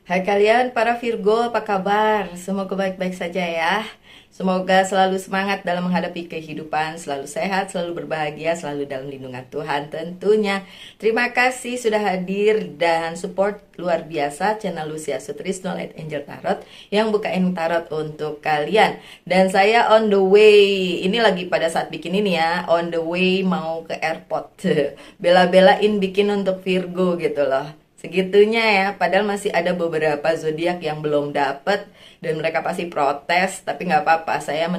Hai kalian para Virgo, apa kabar? Semoga baik-baik saja ya. Semoga selalu semangat dalam menghadapi kehidupan, selalu sehat, selalu berbahagia, selalu dalam lindungan Tuhan tentunya. Terima kasih sudah hadir dan support luar biasa channel Lucia Sutrisno Light Angel Tarot yang bukain tarot untuk kalian. Dan saya on the way, ini lagi pada saat bikin ini ya, on the way mau ke airport. Bela-belain bikin untuk Virgo gitu loh. Segitunya ya, padahal masih ada beberapa zodiak yang belum dapet dan mereka pasti protes, tapi nggak apa-apa, saya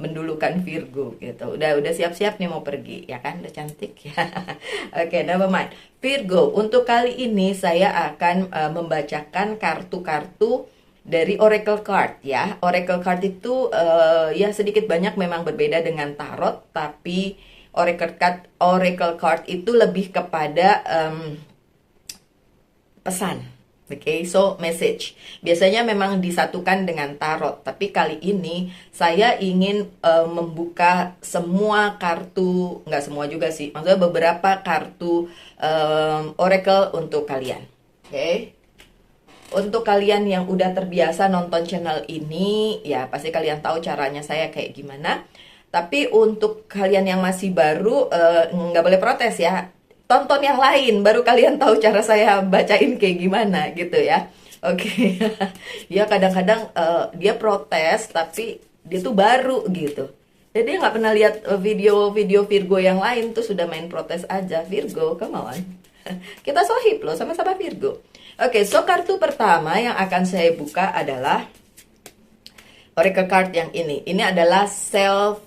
mendulukan Virgo gitu. Udah siap-siap nih mau pergi, ya kan? Udah cantik ya. Oke, never mind. Virgo, untuk kali ini saya akan membacakan kartu-kartu dari Oracle Card ya. Oracle Card itu ya sedikit banyak memang berbeda dengan tarot, tapi Oracle Card itu lebih kepada pesan. Oke, so message. Biasanya memang disatukan dengan tarot, tapi kali ini saya ingin membuka semua kartu, nggak semua juga sih, maksudnya beberapa kartu Oracle untuk kalian. Oke. Untuk kalian yang udah terbiasa nonton channel ini, ya pasti kalian tahu caranya saya kayak gimana. Tapi untuk kalian yang masih baru, nggak boleh protes ya. Tonton yang lain, baru kalian tahu cara saya bacain kayak gimana gitu ya. Oke. Ya kadang-kadang dia protes, tapi dia tuh baru gitu. Jadi dia nggak pernah lihat video-video Virgo yang lain tuh sudah main protes aja. Virgo, come on. Kita sohib loh, sama-sama Virgo. Oke, so kartu pertama yang akan saya buka adalah Oracle card yang ini. Ini adalah self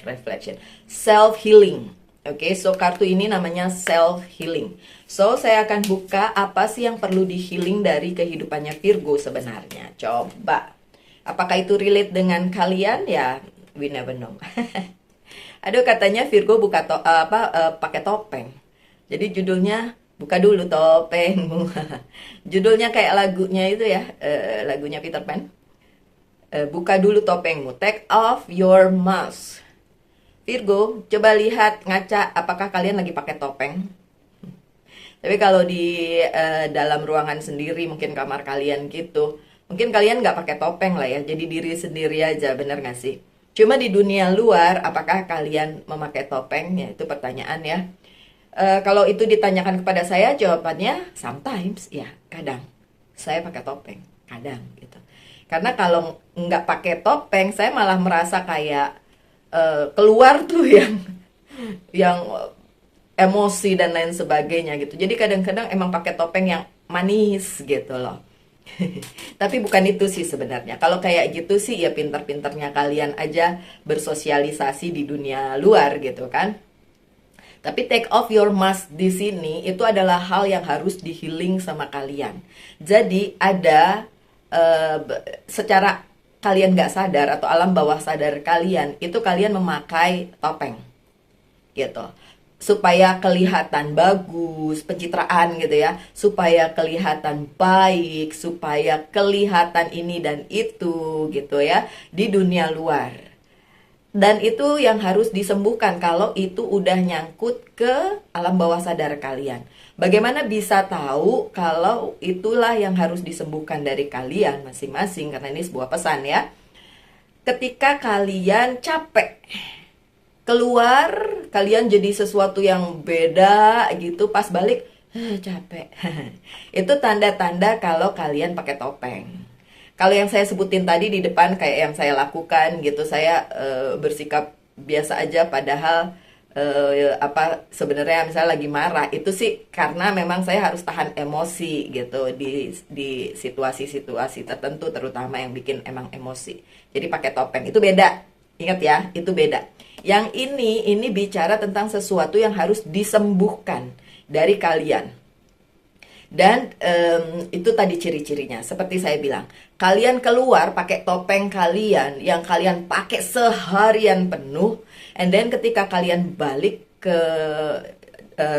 reflection, self healing. Oke, so kartu ini namanya self healing. So saya akan buka apa sih yang perlu di healing dari kehidupannya Virgo sebenarnya. Coba, apakah itu relate dengan kalian ya? We never know. Aduh, katanya Virgo pakai topeng. Jadi judulnya buka dulu topengmu. Judulnya kayak lagunya itu ya, lagunya Peter Pan. Buka dulu topengmu, take off your mask. Virgo, coba lihat ngaca apakah kalian lagi pakai topeng. Tapi kalau di dalam ruangan sendiri, mungkin kamar kalian gitu, mungkin kalian nggak pakai topeng lah ya, jadi diri sendiri aja, bener nggak sih? Cuma di dunia luar, apakah kalian memakai topeng? Ya itu pertanyaan ya. Kalau itu ditanyakan kepada saya, jawabannya sometimes, ya kadang. Saya pakai topeng, kadang gitu. Karena kalau nggak pakai topeng, saya malah merasa kayak keluar tuh yang emosi dan lain sebagainya gitu. Jadi kadang-kadang emang pakai topeng yang manis gitu loh. Tapi bukan itu sih sebenarnya. Kalau kayak gitu sih ya pintar-pintarnya kalian aja bersosialisasi di dunia luar gitu kan. Tapi take off your mask di sini itu adalah hal yang harus di healing sama kalian. Jadi ada secara kalian nggak sadar atau alam bawah sadar kalian itu kalian memakai topeng gitu supaya kelihatan bagus, pencitraan gitu ya, supaya kelihatan baik, supaya kelihatan ini dan itu gitu ya di dunia luar. Dan itu yang harus disembuhkan kalau itu udah nyangkut ke alam bawah sadar kalian. Bagaimana bisa tahu kalau itulah yang harus disembuhkan dari kalian masing-masing? Karena ini sebuah pesan ya. Ketika kalian capek, keluar, kalian jadi sesuatu yang beda gitu, pas balik, capek. Itu tanda-tanda kalau kalian pakai topeng. Kalau yang saya sebutin tadi di depan kayak yang saya lakukan gitu, saya bersikap biasa aja padahal sebenarnya misalnya lagi marah, itu sih karena memang saya harus tahan emosi gitu di situasi-situasi tertentu, terutama yang bikin emang emosi. Jadi pakai topeng itu beda. Ingat ya, itu beda. Yang ini bicara tentang sesuatu yang harus disembuhkan dari kalian. Dan itu tadi ciri-cirinya. Seperti saya bilang, kalian keluar pakai topeng kalian yang kalian pakai seharian penuh, and then ketika kalian balik ke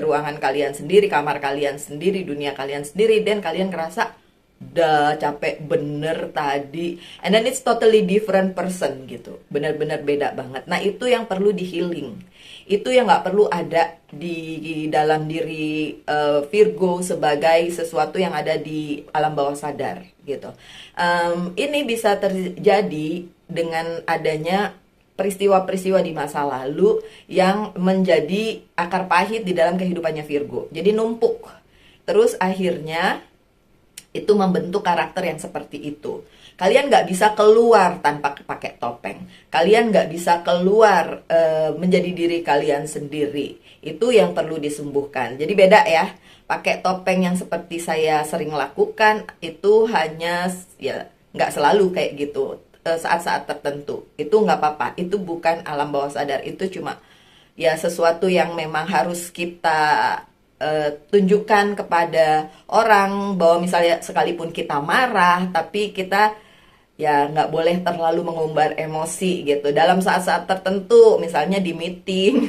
ruangan kalian sendiri, kamar kalian sendiri, dunia kalian sendiri, dan kalian ngerasa udah capek bener tadi, and then it's totally different person gitu, bener-bener beda banget. Nah itu yang perlu di healing, itu yang nggak perlu ada di dalam diri Virgo sebagai sesuatu yang ada di alam bawah sadar gitu. Ini bisa terjadi dengan adanya peristiwa-peristiwa di masa lalu yang menjadi akar pahit di dalam kehidupannya Virgo. Jadi numpuk. Terus akhirnya itu membentuk karakter yang seperti itu. Kalian nggak bisa keluar tanpa pakai topeng. Kalian nggak bisa keluar menjadi diri kalian sendiri. Itu yang perlu disembuhkan. Jadi beda ya. Pakai topeng yang seperti saya sering lakukan itu hanya ya nggak selalu kayak gitu. Saat-saat tertentu itu nggak apa-apa. Itu bukan alam bawah sadar. Itu cuma ya sesuatu yang memang harus kita tunjukkan kepada orang, bahwa misalnya sekalipun kita marah tapi kita ya nggak boleh terlalu mengumbar emosi gitu dalam saat-saat tertentu, misalnya di meeting.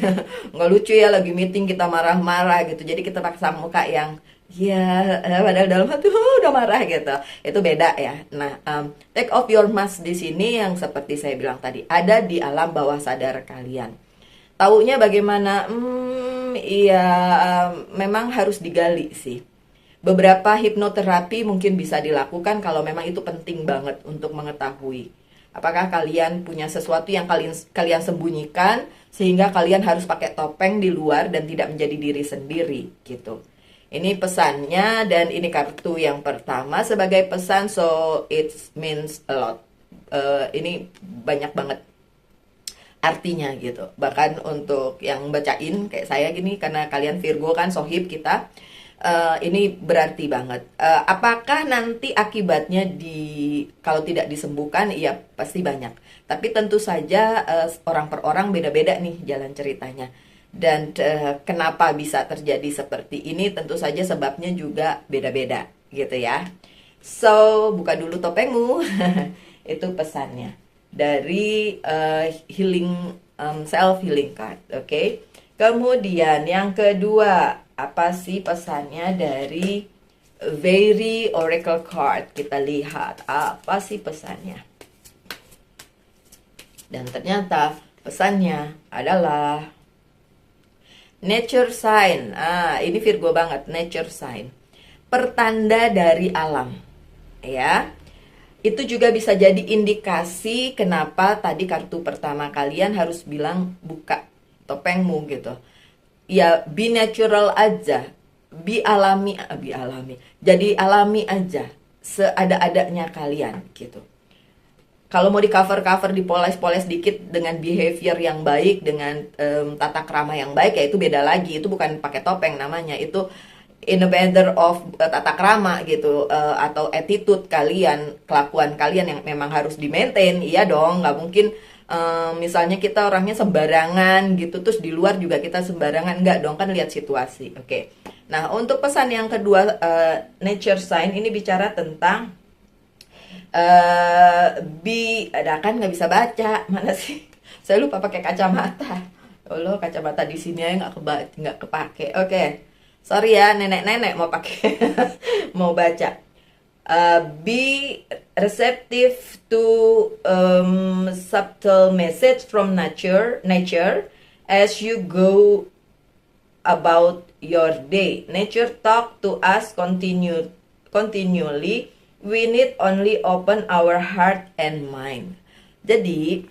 Nggak lucu ya lagi meeting kita marah-marah gitu, jadi kita paksa muka yang ya padahal dalam hati udah marah gitu. Itu beda ya. Nah, take off your mask di sini yang seperti saya bilang tadi ada di alam bawah sadar kalian. Taunya bagaimana? Iya, memang harus digali sih. Beberapa hipnoterapi mungkin bisa dilakukan kalau memang itu penting banget untuk mengetahui. Apakah kalian punya sesuatu yang kalian sembunyikan sehingga kalian harus pakai topeng di luar dan tidak menjadi diri sendiri gitu. Ini pesannya dan ini kartu yang pertama sebagai pesan, so it means a lot. Ini banyak banget artinya gitu. Bahkan untuk yang bacain kayak saya gini, karena kalian Virgo kan sohib kita, ini berarti banget. Apakah nanti akibatnya kalau tidak disembuhkan? Iya pasti banyak. Tapi tentu saja orang per orang beda-beda nih jalan ceritanya. Dan kenapa bisa terjadi seperti ini? Tentu saja sebabnya juga beda-beda gitu ya. So buka dulu topengmu. Itu pesannya dari healing self healing card, oke? Kemudian yang kedua, apa sih pesannya dari Very Oracle card? Kita lihat apa sih pesannya. Dan ternyata pesannya adalah nature sign. Ini Virgo banget, nature sign. Pertanda dari alam. Ya. Itu juga bisa jadi indikasi kenapa tadi kartu pertama kalian harus bilang buka topengmu gitu. Ya, be natural aja. Be alami. Jadi alami aja. Seada-adanya kalian gitu. Kalau mau di cover-cover, dipoles-poles dikit dengan behavior yang baik, dengan tata krama yang baik, ya itu beda lagi. Itu bukan pakai topeng namanya. Itu in a matter of tata krama gitu, atau attitude kalian, kelakuan kalian yang memang harus di maintain. Iya dong, nggak mungkin misalnya kita orangnya sembarangan gitu, terus di luar juga kita sembarangan, nggak dong, kan lihat situasi. Oke. Nah untuk pesan yang kedua, nature sign ini bicara tentang kan nggak bisa baca, mana sih? Saya lupa pakai kacamata. Allah, kacamata di sini aja nggak kepake. Oke. Sorry ya, nenek-nenek mau pakai mau baca. Be receptive to subtle message from nature as you go about your day. Nature talk to us continually. We need only open our heart and mind. Jadi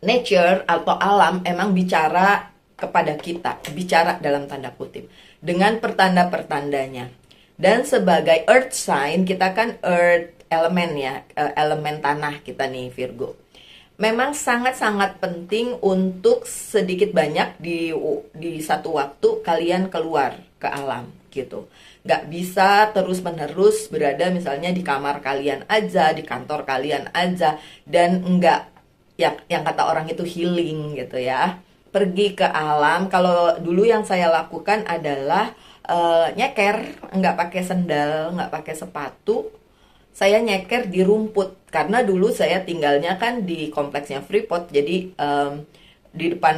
nature atau alam emang bicara kepada kita, bicara dalam tanda kutip dengan pertanda-pertandanya. Dan sebagai earth sign, kita kan earth elemen ya, elemen tanah kita nih Virgo. Memang sangat-sangat penting untuk sedikit banyak di satu waktu kalian keluar ke alam gitu. Gak bisa terus-menerus berada misalnya di kamar kalian aja, di kantor kalian aja, dan enggak yang kata orang itu healing gitu ya. Pergi ke alam. Kalau dulu yang saya lakukan adalah nyeker, nggak pakai sendal, nggak pakai sepatu. Saya nyeker di rumput karena dulu saya tinggalnya kan di kompleksnya Freeport. Jadi di depan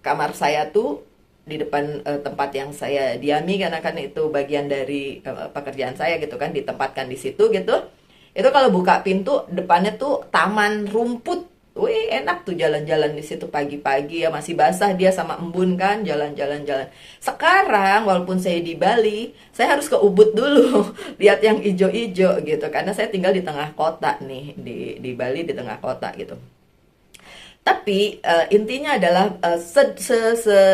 kamar saya tuh di depan tempat yang saya diami, karena kan itu bagian dari pekerjaan saya gitu kan, ditempatkan di situ gitu. Itu kalau buka pintu depannya tuh taman rumput. Wih, enak tuh jalan-jalan di situ pagi-pagi ya, masih basah dia sama embun kan, jalan-jalan-jalan. Sekarang walaupun saya di Bali, saya harus ke Ubud dulu lihat yang ijo-ijo gitu, karena saya tinggal di tengah kota nih, di Bali di tengah kota gitu. Tapi intinya adalah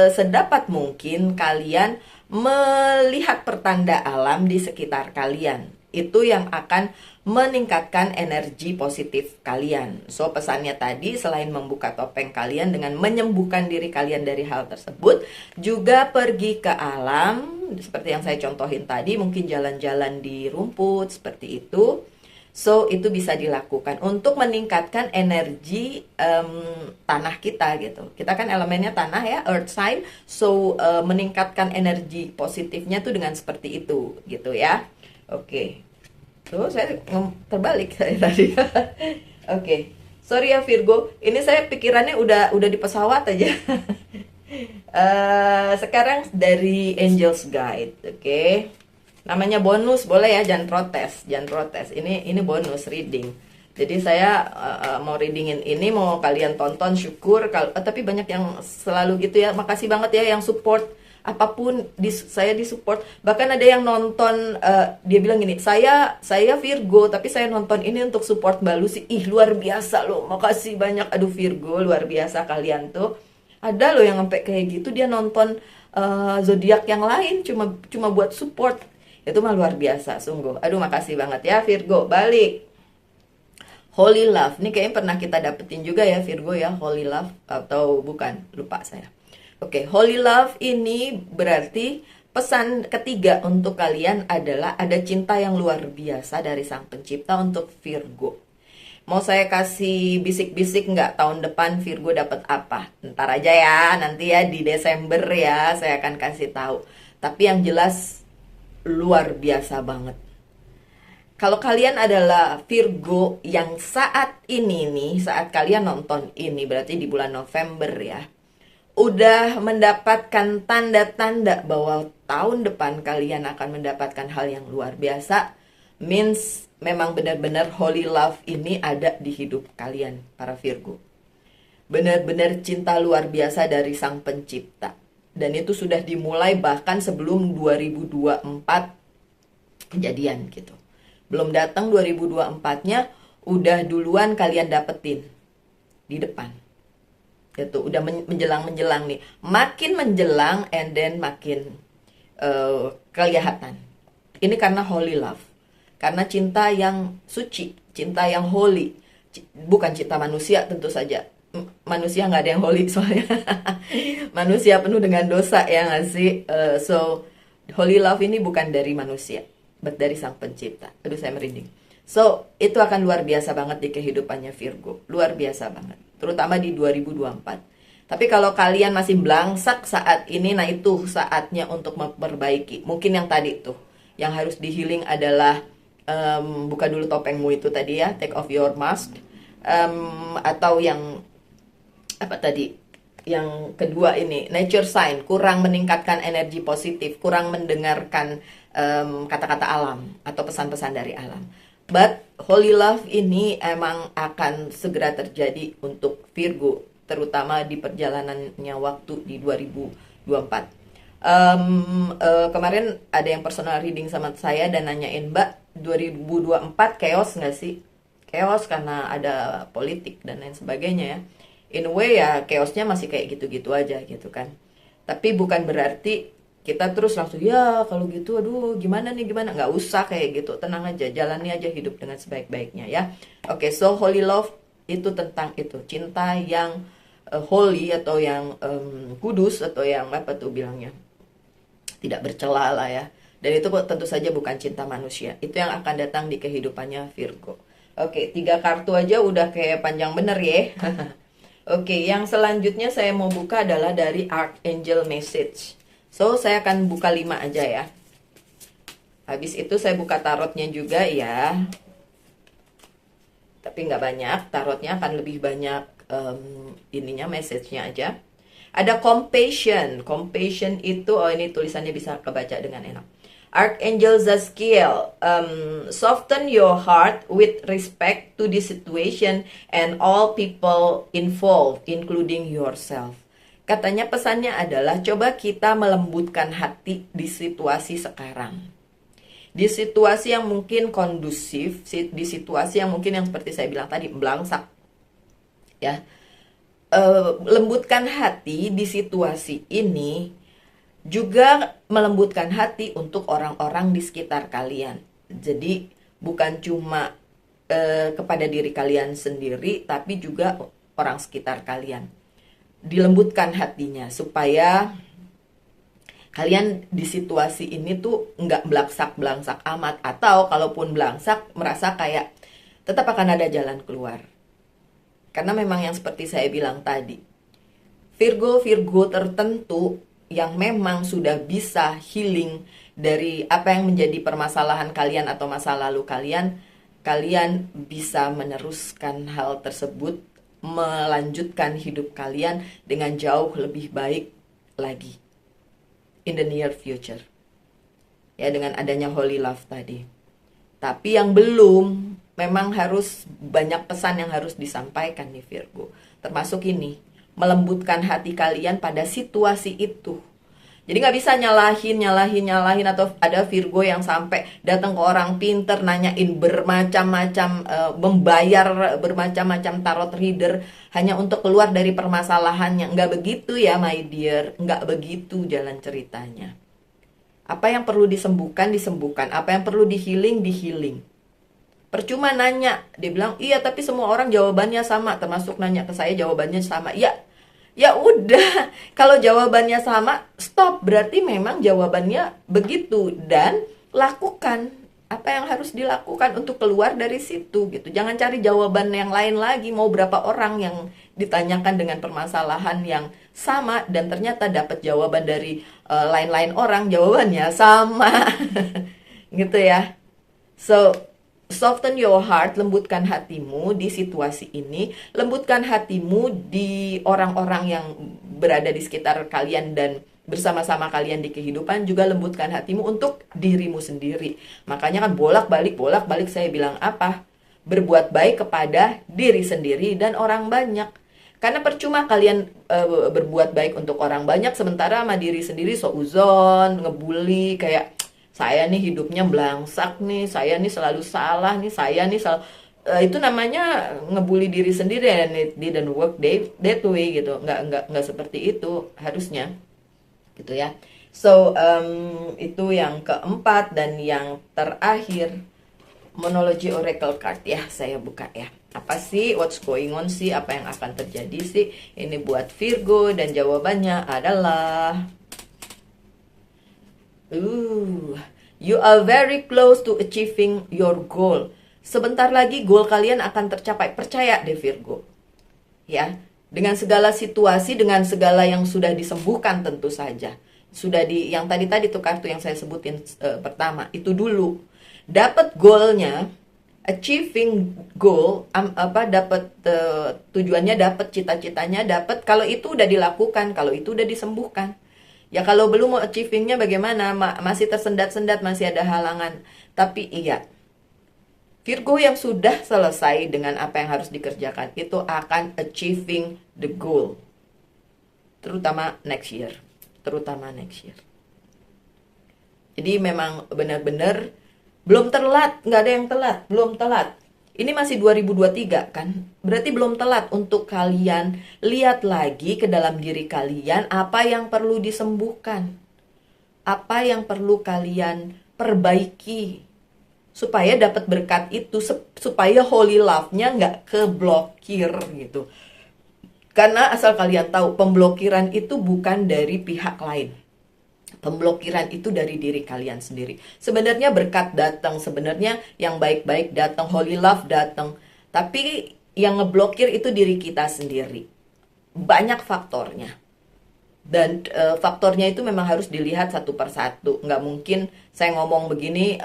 sedapat mungkin kalian melihat pertanda alam di sekitar kalian. Itu yang akan meningkatkan energi positif kalian. So, pesannya tadi selain membuka topeng kalian dengan menyembuhkan diri kalian dari hal tersebut, juga pergi ke alam seperti yang saya contohin tadi, mungkin jalan-jalan di rumput seperti itu. So, itu bisa dilakukan untuk meningkatkan energi tanah kita gitu. Kita kan elemennya tanah ya, earth sign. So, meningkatkan energi positifnya tuh dengan seperti itu gitu ya. Oke. Tuh, saya terbalik saya tadi. Oke. Sorry ya Virgo, ini saya pikirannya udah di pesawat aja. Sekarang dari Angel's Guide, oke. Namanya bonus, boleh ya, jangan protes, jangan protes. Ini bonus reading. Jadi saya mau readingin ini, mau kalian tonton, syukur. Tapi banyak yang selalu gitu ya. Makasih banget ya yang support apapun saya disupport. Bahkan ada yang nonton, dia bilang gini, saya Virgo tapi saya nonton ini untuk support Mbak Lucy. Ih, luar biasa loh, makasih banyak. Aduh Virgo, luar biasa kalian tuh. Ada loh yang sampai kayak gitu, dia nonton zodiak yang lain cuma buat support. Itu mah luar biasa sungguh. Aduh, makasih banget ya Virgo. Balik Holy Love, ini kayaknya pernah kita dapetin juga ya Virgo ya, Holy Love, atau bukan, lupa saya. Oke, Holy Love ini berarti pesan ketiga untuk kalian adalah ada cinta yang luar biasa dari Sang Pencipta untuk Virgo. Mau saya kasih bisik-bisik nggak tahun depan Virgo dapat apa? Ntar aja ya, nanti ya di Desember ya saya akan kasih tahu. Tapi yang jelas luar biasa banget. Kalau kalian adalah Virgo yang saat ini nih, saat kalian nonton ini berarti di bulan November ya, udah mendapatkan tanda-tanda bahwa tahun depan kalian akan mendapatkan hal yang luar biasa, means memang benar-benar Holy Love ini ada di hidup kalian para Virgo. Benar-benar cinta luar biasa dari Sang Pencipta. Dan itu sudah dimulai bahkan sebelum 2024 kejadian gitu. Belum datang 2024-nya, udah duluan kalian dapetin di depan. Gitu, udah menjelang-menjelang nih. Makin menjelang and then makin kelihatan. Ini karena Holy Love. Karena cinta yang suci, cinta yang holy. Bukan cinta manusia tentu saja. Manusia nggak ada yang holy soalnya. Manusia penuh dengan dosa ya nggak sih? So Holy Love ini bukan dari manusia, but dari Sang Pencipta. Aduh, saya merinding. So itu akan luar biasa banget di kehidupannya Virgo, luar biasa banget, terutama di 2024. Tapi kalau kalian masih belangsak saat ini, nah itu saatnya untuk memperbaiki. Mungkin yang tadi tuh, yang harus di healing adalah buka dulu topengmu itu tadi ya, take off your mask, atau yang apa tadi, yang kedua ini nature sign, kurang meningkatkan energi positif, kurang mendengarkan kata-kata alam atau pesan-pesan dari alam. But Holy Love ini emang akan segera terjadi untuk Virgo, terutama di perjalanannya waktu di 2024. Kemarin ada yang personal reading sama saya dan nanyain, Mbak, 2024 chaos nggak sih? Chaos karena ada politik dan lain sebagainya ya. In a way ya chaosnya masih kayak gitu-gitu aja gitu kan. Tapi bukan berarti kita terus langsung ya kalau gitu aduh gimana nih, gimana. Nggak usah kayak gitu, tenang aja, jalani aja hidup dengan sebaik-baiknya ya. Oke, so Holy Love itu tentang itu, cinta yang holy atau yang kudus atau yang apa tuh bilangnya, tidak bercela lah ya. Dan itu tentu saja bukan cinta manusia. Itu yang akan datang di kehidupannya Virgo. Oke, 3 kartu aja udah kayak panjang bener ya. Oke, yang selanjutnya saya mau buka adalah dari Archangel Message. So, saya akan buka 5 aja ya. Habis itu saya buka tarotnya juga ya. Tapi nggak banyak, tarotnya akan lebih banyak ininya, message-nya aja. Ada compassion. Compassion itu, oh ini tulisannya bisa kebaca dengan enak. Archangel Zadkiel, soften your heart with respect to the situation and all people involved, including yourself. Katanya pesannya adalah coba kita melembutkan hati di situasi sekarang. Di situasi yang mungkin kondusif, di situasi yang mungkin yang seperti saya bilang tadi, belangsak. Ya, lembutkan hati di situasi ini, juga melembutkan hati untuk orang-orang di sekitar kalian. Jadi bukan cuma kepada diri kalian sendiri, tapi juga orang sekitar kalian. Dilembutkan hatinya supaya kalian di situasi ini tuh nggak belangsak-belangsak amat, atau kalaupun belangsak merasa kayak tetap akan ada jalan keluar. Karena memang yang seperti saya bilang tadi, Virgo tertentu yang memang sudah bisa healing dari apa yang menjadi permasalahan kalian atau masa lalu kalian, kalian bisa meneruskan hal tersebut, melanjutkan hidup kalian dengan jauh lebih baik lagi in the near future. Ya, dengan adanya Holy Love tadi. Tapi yang belum, memang harus banyak pesan yang harus disampaikan nih Virgo. Termasuk ini, melembutkan hati kalian pada situasi itu. Jadi nggak bisa nyalahin, atau ada Virgo yang sampai datang ke orang pinter, nanyain bermacam-macam, membayar bermacam-macam tarot reader hanya untuk keluar dari permasalahannya. Nggak begitu ya my dear, nggak begitu jalan ceritanya. Apa yang perlu disembuhkan, disembuhkan. Apa yang perlu di-healing, di-healing. Percuma nanya, dia bilang, iya tapi semua orang jawabannya sama, termasuk nanya ke saya jawabannya sama. Ya udah, kalau jawabannya sama, stop. Berarti memang jawabannya begitu. Dan lakukan apa yang harus dilakukan untuk keluar dari situ gitu. Jangan cari jawaban yang lain lagi. Mau berapa orang yang ditanyakan dengan permasalahan yang sama dan ternyata dapat jawaban dari lain-lain orang, jawabannya sama. Gitu ya. So, soften your heart, lembutkan hatimu di situasi ini, lembutkan hatimu di orang-orang yang berada di sekitar kalian dan bersama-sama kalian di kehidupan, juga lembutkan hatimu untuk dirimu sendiri. Makanya kan bolak-balik saya bilang apa? Berbuat baik kepada diri sendiri dan orang banyak. Karena percuma kalian berbuat baik untuk orang banyak sementara sama diri sendiri seuzon, ngebully, kayak saya nih hidupnya belangsak nih, saya nih selalu salah nih, saya nih selalu itu namanya ngebully diri sendiri, dan it didn't work that way gitu. Nggak seperti itu harusnya gitu ya. So itu yang keempat. Dan yang terakhir, Monology Oracle Card ya, saya buka ya. Apa sih, what's going on sih, apa yang akan terjadi sih ini buat Virgo, dan jawabannya adalah you are very close to achieving your goal. Sebentar lagi goal kalian akan tercapai, percaya deh Virgo. Ya, dengan segala situasi, dengan segala yang sudah disembuhkan tentu saja. Sudah yang tadi tuh kartu yang saya sebutin pertama, itu dulu. Dapat goalnya, achieving goal, dapat tujuannya, dapat cita-citanya, dapat kalau itu udah dilakukan, kalau itu udah disembuhkan. Ya kalau belum mau achievingnya bagaimana? Masih tersendat-sendat, masih ada halangan. Tapi iya, Virgo yang sudah selesai dengan apa yang harus dikerjakan itu akan achieving the goal. Terutama next year. Jadi memang benar-benar belum telat, nggak ada yang telat, belum telat. Ini masih 2023 kan? Berarti belum telat untuk kalian lihat lagi ke dalam diri kalian apa yang perlu disembuhkan. Apa yang perlu kalian perbaiki. Supaya dapat berkat itu, supaya holy love-nya nggak keblokir gitu. Karena asal kalian tahu, pemblokiran itu bukan dari pihak lain. Pemblokiran itu dari diri kalian sendiri. Sebenarnya berkat datang, sebenarnya yang baik-baik datang, holy love datang. Tapi yang ngeblokir itu diri kita sendiri. Banyak faktornya. Dan faktornya itu memang harus dilihat satu persatu. Nggak mungkin saya ngomong begini,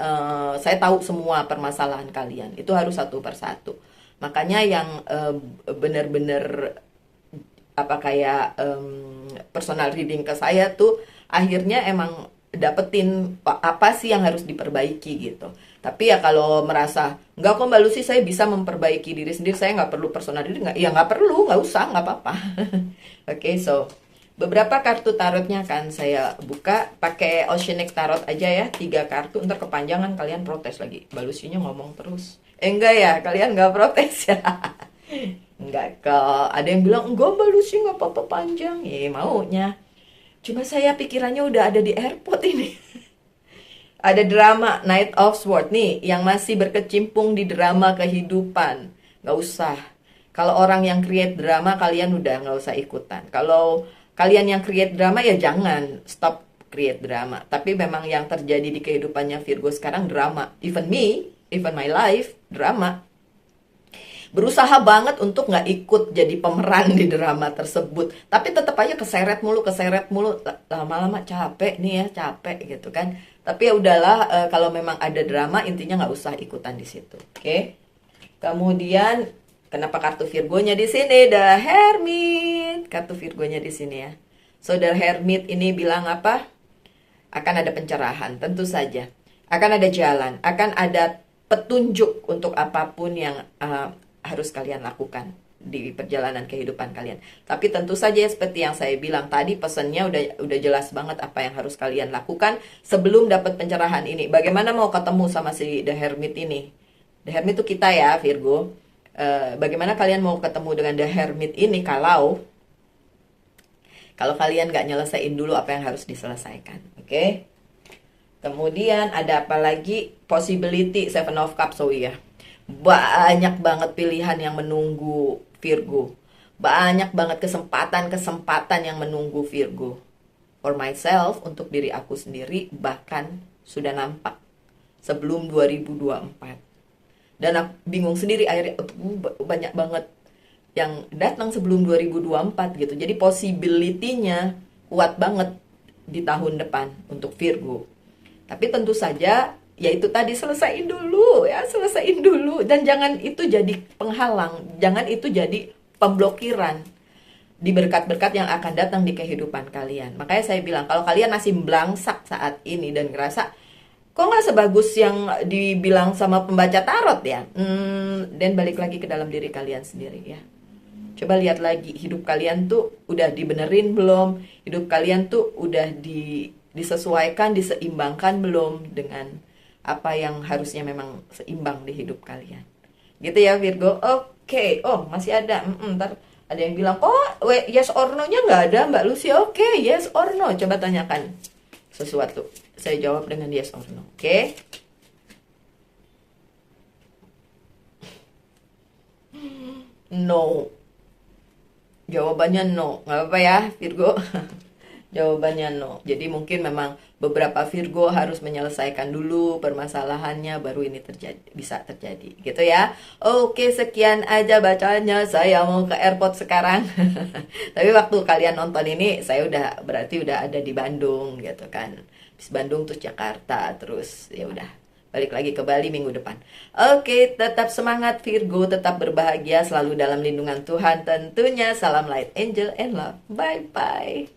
saya tahu semua permasalahan kalian. Itu harus satu persatu. Makanya yang benar-benar personal reading ke saya tuh akhirnya emang dapetin apa sih yang harus diperbaiki gitu. Tapi ya kalau merasa nggak kok Mbak Lucy saya bisa memperbaiki diri sendiri, saya nggak perlu personal reading, nggak, ya nggak perlu, nggak usah, nggak apa-apa. Oke, so beberapa kartu tarotnya kan saya buka pakai Oceanic Tarot aja ya, 3 kartu. Ntar kepanjangan kalian protes lagi, Mbak Lucy-nya ngomong terus. Enggak ya, kalian nggak protes ya? Enggak kok, ada yang bilang enggak Mbak Lucy nggak apa-apa panjang, ya maunya. Cuma saya pikirannya udah ada di airport ini. Ada drama Knight of Swords nih, yang masih berkecimpung di drama kehidupan. Nggak usah. Kalau orang yang create drama, kalian udah nggak usah ikutan. Kalau kalian yang create drama, ya jangan stop create drama. Tapi memang yang terjadi di kehidupannya Virgo sekarang drama. Even me, even my life, drama. Berusaha banget untuk nggak ikut jadi pemeran di drama tersebut, tapi tetap aja keseret mulu, lama-lama capek nih ya, capek gitu kan. Tapi ya udahlah, kalau memang ada drama intinya nggak usah ikutan di situ. Oke. Kemudian kenapa kartu Virgonya di sini? The Hermit. Kartu Virgonya di sini ya. So the Hermit ini bilang apa? Akan ada pencerahan, tentu saja. Akan ada jalan, akan ada petunjuk untuk apapun yang harus kalian lakukan di perjalanan kehidupan kalian. Tapi tentu saja seperti yang saya bilang tadi, pesannya udah jelas banget apa yang harus kalian lakukan sebelum dapat pencerahan ini. Bagaimana mau ketemu sama si The Hermit ini? The Hermit itu kita ya, Virgo. Bagaimana kalian mau ketemu dengan The Hermit ini kalau kalian nggak nyelesain dulu apa yang harus diselesaikan, oke? Kemudian ada apa lagi? Possibility, Seven of Cups, oh iya. Banyak banget pilihan yang menunggu Virgo. Banyak banget kesempatan-kesempatan yang menunggu Virgo. For myself, untuk diri aku sendiri, bahkan sudah nampak sebelum 2024. Dan aku bingung sendiri, akhirnya banyak banget yang datang sebelum 2024 gitu. Jadi possibility-nya kuat banget di tahun depan untuk Virgo. Tapi tentu saja ya itu tadi, selesaiin dulu ya, selesaiin dulu. Dan jangan itu jadi penghalang, jangan itu jadi pemblokiran di berkat-berkat yang akan datang di kehidupan kalian. Makanya saya bilang, kalau kalian masih belangsak saat ini dan ngerasa kok nggak sebagus yang dibilang sama pembaca tarot ya, dan balik lagi ke dalam diri kalian sendiri ya. Coba lihat lagi, hidup kalian tuh udah dibenerin belum? Hidup kalian tuh udah disesuaikan, diseimbangkan belum dengan apa yang harusnya memang seimbang di hidup kalian. Gitu ya Virgo. Oke. Oh, masih ada. Ntar ada yang bilang, "Oh, yes or no-nya nggak ada, Mbak Lucy." Oke, yes or no. Coba tanyakan sesuatu. Saya jawab dengan yes or no. Oke. No. Jawabannya no. Nggak apa-apa ya, Virgo. Jawabannya no. Jadi mungkin memang beberapa Virgo harus menyelesaikan dulu permasalahannya, baru ini bisa terjadi gitu ya. Oke, sekian aja bacanya. Saya mau ke airport sekarang. Tapi waktu kalian nonton ini saya berarti udah ada di Bandung gitu kan. Habis Bandung terus Jakarta, terus ya udah balik lagi ke Bali minggu depan. Oke, tetap semangat Virgo, tetap berbahagia, selalu dalam lindungan Tuhan tentunya. Salam light, angel and love. Bye bye.